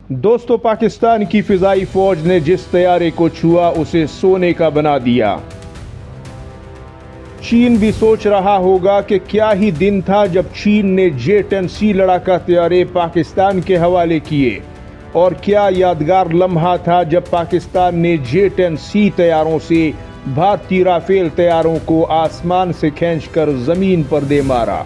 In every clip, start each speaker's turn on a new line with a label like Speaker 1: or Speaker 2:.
Speaker 1: दोस्तों, पाकिस्तान की फिजाई फौज ने जिस तैयारे को छुआ उसे सोने का बना दिया। चीन भी सोच रहा होगा कि क्या ही दिन था जब चीन ने J-10C लड़ाका तैयारे पाकिस्तान के हवाले किए, और क्या यादगार लम्हा था जब पाकिस्तान ने J-10C तैयारों से भारतीय राफेल तैयारों को आसमान से खींचकर जमीन पर दे मारा।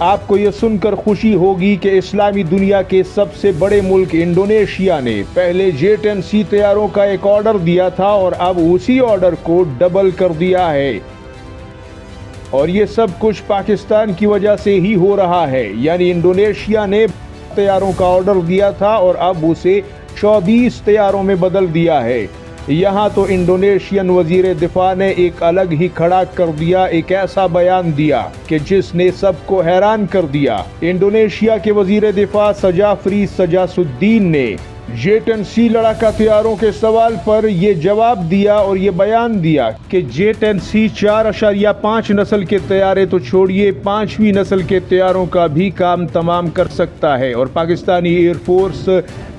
Speaker 1: आपको यह सुनकर खुशी होगी कि इस्लामी दुनिया के सबसे बड़े मुल्क इंडोनेशिया ने पहले J-10C तैयारों का एक ऑर्डर दिया था और अब उसी ऑर्डर को डबल कर दिया है। और ये सब कुछ पाकिस्तान की वजह से ही हो रहा है। यानी इंडोनेशिया ने तैयारों का ऑर्डर दिया था और अब उसे 24 तैयारों में बदल दिया है। यहाँ तो इंडोनेशियन वजीर दिफा ने एक अलग ही खड़ा कर दिया, एक ऐसा बयान दिया कि जिसने सबको हैरान कर दिया। इंडोनेशिया के वजीर दिफा सजाफरी सजासुद्दीन ने J-10C लड़ाका तैयारों के सवाल पर यह जवाब दिया और ये बयान दिया कि J-10C 4.5 नस्ल के तैयारे तो छोड़िए, 5वीं नस्ल के तैयारों का भी काम तमाम कर सकता है। और पाकिस्तानी एयरफोर्स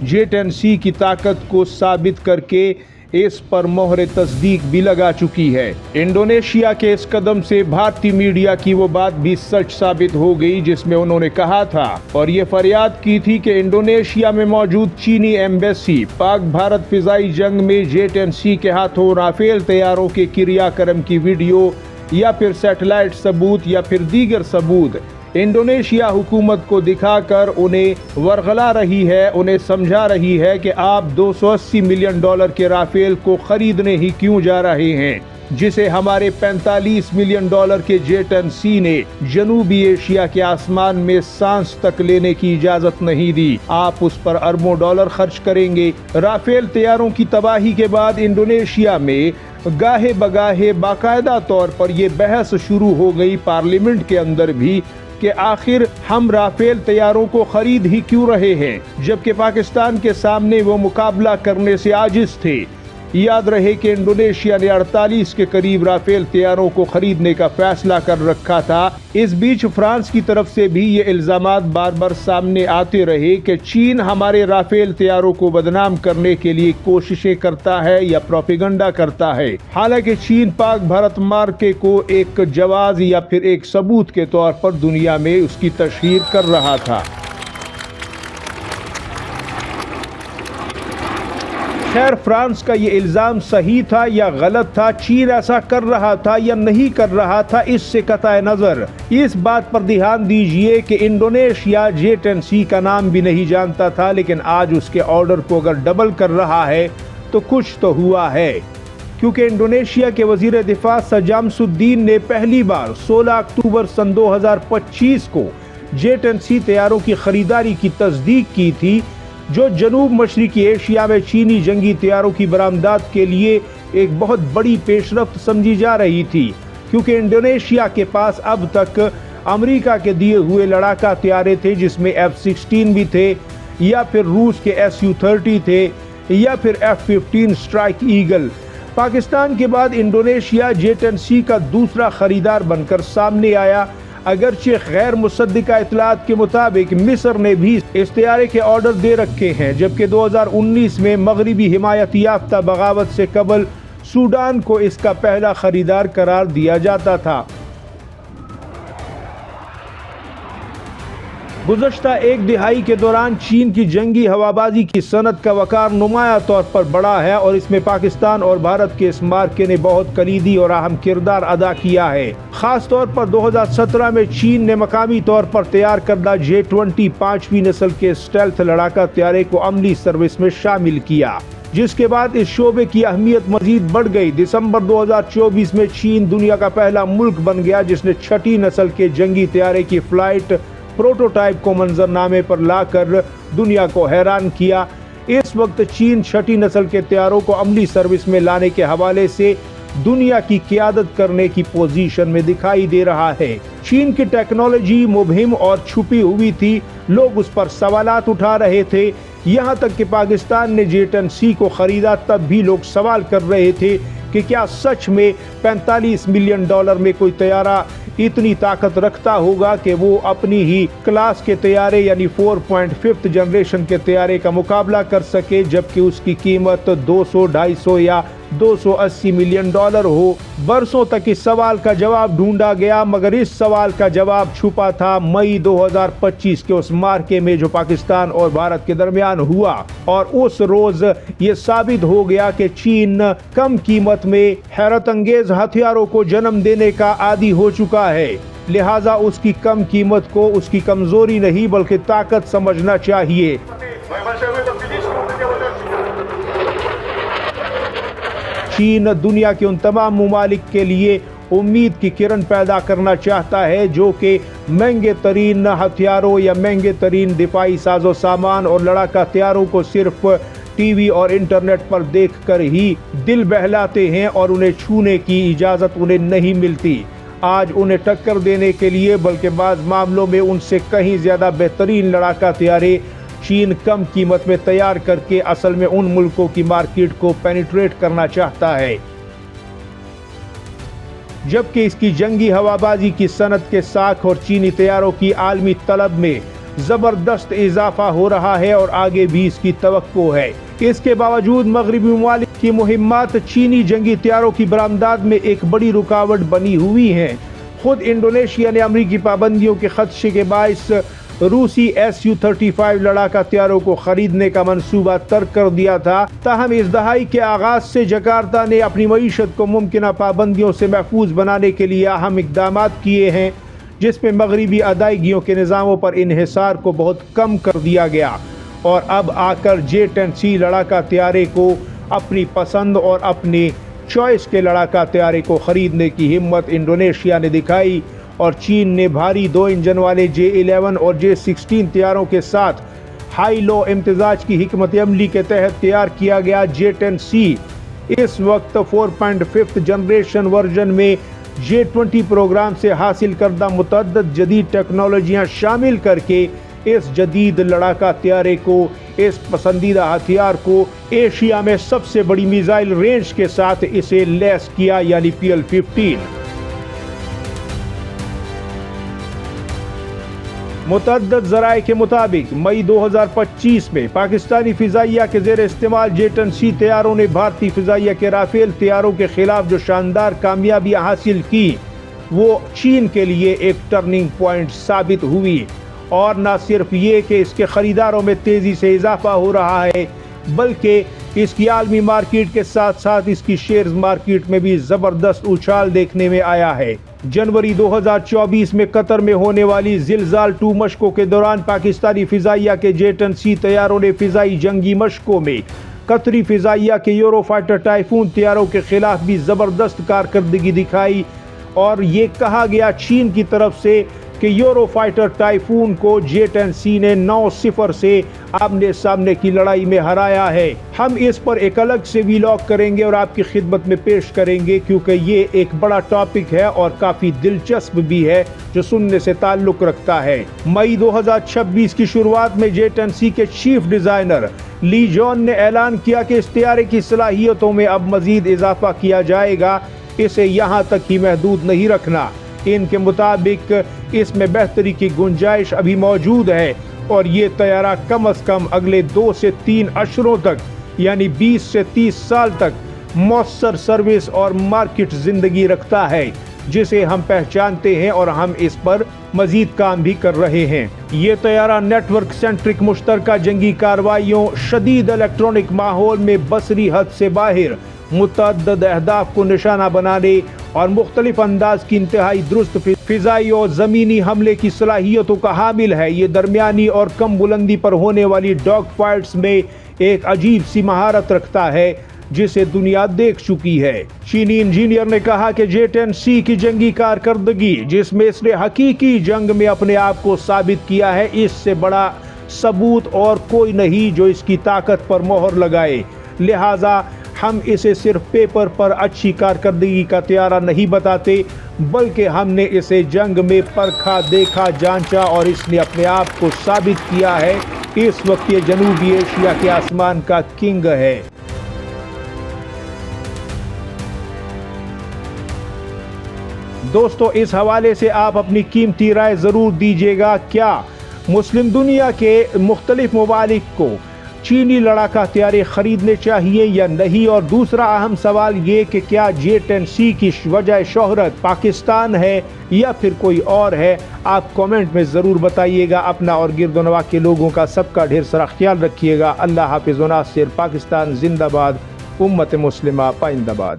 Speaker 1: J-10C की ताकत को साबित करके इस पर मोहर तस्दीक भी लगा चुकी है। इंडोनेशिया के इस कदम से भारतीय मीडिया की वो बात भी सच साबित हो गई जिसमें उन्होंने कहा था और ये फरियाद की थी कि इंडोनेशिया में मौजूद चीनी एम्बेसी पाक भारत फिजाई जंग में J-10C के हाथों राफेल तैयारों के क्रियाक्रम की वीडियो या फिर सैटेलाइट सबूत या फिर दीगर सबूत इंडोनेशिया हुकूमत को दिखाकर उन्हें वरगला रही है, उन्हें समझा रही है कि आप $280 मिलियन के राफेल को खरीदने ही क्यों जा रहे हैं, जिसे हमारे $45 मिलियन के J-10C ने जनूबी एशिया के आसमान में सांस तक लेने की इजाजत नहीं दी। आप उस पर अरबों डॉलर खर्च करेंगे। राफेल तैयारों की तबाही के बाद इंडोनेशिया में गाहे बगाहे बाकायदा तौर पर यह बहस शुरू हो गई पार्लियामेंट के अंदर भी कि आखिर हम राफेल तैयारों को खरीद ही क्यों रहे हैं, जबकि पाकिस्तान के सामने वो मुकाबला करने से आजिज थे। याद रहे कि इंडोनेशिया ने 48 के करीब राफेल तैयारों को खरीदने का फैसला कर रखा था। इस बीच फ्रांस की तरफ से भी ये इल्जामात बार बार सामने आते रहे कि चीन हमारे राफेल तैयारों को बदनाम करने के लिए कोशिशें करता है या प्रोपेगेंडा करता है। हालांकि चीन पाक भारत मार्के को एक जवाज या फिर एक सबूत के तौर पर दुनिया में उसकी तशहीर कर रहा था। खैर, फ्रांस का ये इल्ज़ाम सही था या गलत था, चीन ऐसा कर रहा था या नहीं कर रहा था, इससे कतई नज़र इस बात पर ध्यान दीजिए कि इंडोनेशिया J-10C का नाम भी नहीं जानता था, लेकिन आज उसके ऑर्डर को अगर डबल कर रहा है तो कुछ तो हुआ है। क्योंकि इंडोनेशिया के वजीर दिफा सजामसुद्दीन ने पहली बार 16 अक्टूबर सन 2025 को J-10C तैयारों की खरीदारी की तस्दीक की थी, जो जनूब मशरकी एशिया में चीनी जंगी तैयारों की बरामदात के लिए एक बहुत बड़ी पेशरफ्त समझी जा रही थी। क्योंकि इंडोनेशिया के पास अब तक अमेरिका के दिए हुए लड़ाका तैयारे थे, जिसमें F-16 भी थे, या फिर रूस के Su-30 थे, या फिर F-15 स्ट्राइक ईगल। पाकिस्तान के बाद इंडोनेशिया J-10C का दूसरा खरीदार बनकर सामने आया। अगरचे गैर मुसद्दिका इतलात के मुताबिक मिस्र ने भी इस तैयारे के ऑर्डर दे रखे हैं, जबकि 2019 में मगरिबी हिमायत याफ्ता बगावत से कबल सूडान को इसका पहला खरीदार करार दिया जाता था। गुज़श्ता एक दिहाई के दौरान चीन की जंगी हवाबाजी की सनत का वकार नुमाया तौर पर बढ़ा है और इसमें पाकिस्तान और भारत के इस मार्के ने बहुत कलीदी और अहम किरदार अदा किया है। खास तौर पर 2017 में चीन ने मकामी तौर पर तैयार करदा J-20 5वीं नस्ल के स्टेल्थ लड़ाका तैयारे को अमली सर्विस में शामिल किया, जिसके बाद इस शोबे की अहमियत मजीद बढ़ गई। दिसंबर 2024 में चीन दुनिया का पहला मुल्क बन गया जिसने 6ठी नस्ल के जंगी तैयारे की फ्लाइट प्रोटोटाइप को मंजरनामे पर लाकर दुनिया को हैरान किया। इस वक्त चीन 6ठी नस्ल के तैयारों को अमली सर्विस में लाने के हवाले से दुनिया की क़यादत करने की पोजीशन में दिखाई दे रहा है। चीन की टेक्नोलॉजी मुबहिम और छुपी हुई थी, लोग उस पर सवालात उठा रहे थे। यहाँ तक कि पाकिस्तान ने J-10C को खरीदा तब भी लोग सवाल कर रहे थे कि क्या सच में $45 मिलियन में कोई तैयारा इतनी ताकत रखता होगा कि वो अपनी ही क्लास के तैयारे यानी 4.5 जनरेशन के तैयारे का मुकाबला कर सके, जबकि उसकी कीमत 200, 250 या $280 मिलियन हो। बरसों तक इस सवाल का जवाब ढूंढा गया, मगर इस सवाल का जवाब छुपा था मई 2025 के उस मार्के में जो पाकिस्तान और भारत के दरमियान हुआ। और उस रोज ये साबित हो गया कि चीन कम कीमत में हैरत अंगेज हथियारों को जन्म देने का आदी हो चुका है। लिहाजा उसकी कम कीमत को उसकी कमजोरी नहीं बल्कि ताकत समझना चाहिए। चीन दुनिया के उन तमाम ममालिक के लिए उम्मीद की किरण पैदा करना चाहता है जो कि महंगे तरीन हथियारों या महंगे तरीन दिफाई साजो सामान और लड़ाका हथियारों को सिर्फ टीवी और इंटरनेट पर देखकर ही दिल बहलाते हैं और उन्हें छूने की इजाज़त उन्हें नहीं मिलती। आज उन्हें टक्कर देने के लिए बल्कि बाज़ मामलों में उनसे कहीं ज़्यादा बेहतरीन लड़ाका हथियारे चीन कम कीमत में तैयार करके असल में उन मुल्कों की मार्केट को पेनिट्रेट करना चाहता है। जबकि इसकी जंगी हवाबाजी की सनत के साख और चीनी तैयारों की आलमी तलब में जबरदस्त इजाफा हो रहा है और आगे भी इसकी तवक्को है। इसके बावजूद मगरबी ममालिक की मुहिम्मात चीनी जंगी तैयारों की बरामदात में एक बड़ी रुकावट बनी हुई है। खुद इंडोनेशिया ने अमरीकी पाबंदियों के खदशे के बाइस रूसी Su-35 लड़ाका हथियारों को खरीदने का मंसूबा तर्क कर दिया था। ताहम इस दहाई के आगाज से जकार्ता ने अपनी मईशत को मुमकिन पाबंदियों से महफूज बनाने के लिए अहम इकदाम किए हैं, जिसमें मगरबी अदायगियों के निज़ामों पर इन्हिसार को बहुत कम कर दिया गया। और अब आकर J-10C लड़ाका हथियारे को अपनी पसंद और अपनी चॉइस के लड़ाका हथियारे को खरीदने की हिम्मत इंडोनेशिया ने दिखाई और चीन ने भारी 2 इंजन वाले J-11 और J-16 तैयारों के साथ हाई लो इम्तिजाज की हिकमत अमली के तहत तैयार किया गया J-10C इस वक्त 4.5 जनरेशन वर्जन में J-20 प्रोग्राम से हासिल करदा मुतअद्दिद जदीद टेक्नोलॉजियाँ शामिल करके इस जदीद लड़ाका हथियारे को, इस पसंदीदा हथियार को एशिया में सबसे बड़ी मिसाइल रेंज के साथ इसे लैस किया यानी PL-15। मुतअद्दिद ज़राए के मुताबिक मई 2025 में पाकिस्तानी फ़िज़ाइया के ज़ेर इस्तेमाल J-10C तैयारों ने भारतीय फ़िज़ाइया के राफेल तैयारों के खिलाफ जो शानदार कामयाबियाँ हासिल की वो चीन के लिए एक टर्निंग पॉइंट साबित हुई। और न सिर्फ ये कि इसके ख़रीदारों में तेज़ी से इजाफा हो रहा है बल्कि इसकी आलमी मार्केट के साथ साथ इसकी शेयर्स मार्केट में भी ज़बरदस्त उछाल देखने में आया है। जनवरी 2024 में कतर में होने वाली ज़िलज़ाल 2 मशकों के दौरान पाकिस्तानी फ़िज़ाइया के J-10C तैयारों ने फ़िज़ाई जंगी मशकों में कतरी फ़िज़ाइया के यूरोफाइटर टाइफून तैयारों के खिलाफ भी ज़बरदस्त कारकर्दगी दिखाई। और ये कहा गया चीन की तरफ से कि यूरोफाइटर टाइफून को J-10C ने 9-0 से आमने सामने की लड़ाई में हराया है। हम इस पर एक अलग से वीलॉग करेंगे और आपकी खिदमत में पेश करेंगे क्योंकि ये एक बड़ा टॉपिक है और काफ़ी दिलचस्प भी है जो सुनने से ताल्लुक़ रखता है। मई 2026 की शुरुआत में J-10C के चीफ डिज़ाइनर ली जॉन ने ऐलान किया कि इस तैयारे की सलाहियतों में अब मज़ीद इजाफा किया जाएगा, इसे यहाँ तक ही महदूद नहीं रखना। इनके मुताबिक इसमें बेहतरी की गुंजाइश अभी मौजूद है और ये तैयारा कम अज़ कम अगले 2 से 3 अशरों तक यानी 20 से 30 साल तक मौसर सर्विस और मार्केट ज़िंदगी रखता है, जिसे हम पहचानते हैं और हम इस पर मज़ीद काम भी कर रहे हैं। ये तैयारा नेटवर्क सेंट्रिक मुश्तरका जंगी कार्रवाइयों, शदीद इलेक्ट्रॉनिक माहौल में बसरी हद से बाहर मुतअद्दिद अहदाफ को निशाना बनाने और मुख्तलिफ अंदाज की इंतहाई दुरुस्त फ़िज़ाई और ज़मीनी हमले की सलाहियतों का हामिल है। ये दरमियानी और कम बुलंदी पर होने वाली डॉग फाइट्स में एक अजीब सी महारत रखता है जिसे दुनिया देख चुकी है। चीनी इंजीनियर ने कहा कि J-10C की जंगी कारकर्दगी जिसमें इसने हकीकी जंग में अपने आप को साबित किया है, इससे बड़ा सबूत और कोई नहीं जो इसकी ताकत पर मोहर लगाए। लिहाजा हम इसे सिर्फ पेपर पर अच्छी कारकर्दगी का तैयारा नहीं बताते बल्कि हमने इसे जंग में परखा, देखा, जांचा और इसने अपने आप को साबित किया है। इस वक्त ये जनूबी एशिया के आसमान का किंग है। دوستو اس حوالے سے آپ اپنی قیمتی رائے ضرور دیجیے گا، کیا مسلم دنیا کے مختلف ممالک کو چینی لڑاکا ہتھیاریں خریدنے چاہیے یا نہیں؟ اور دوسرا اہم سوال یہ کہ کیا J-10C کی وجہ شہرت پاکستان ہے یا پھر کوئی اور ہے؟ آپ کامنٹ میں ضرور بتائیے گا۔ اپنا اور گرد و نواح کے لوگوں کا سب کا ڈھیر سارا خیال رکھیے گا۔ اللہ حافظ و ناصر۔ پاکستان زندہ باد، امت مسلمہ پائندہ باد۔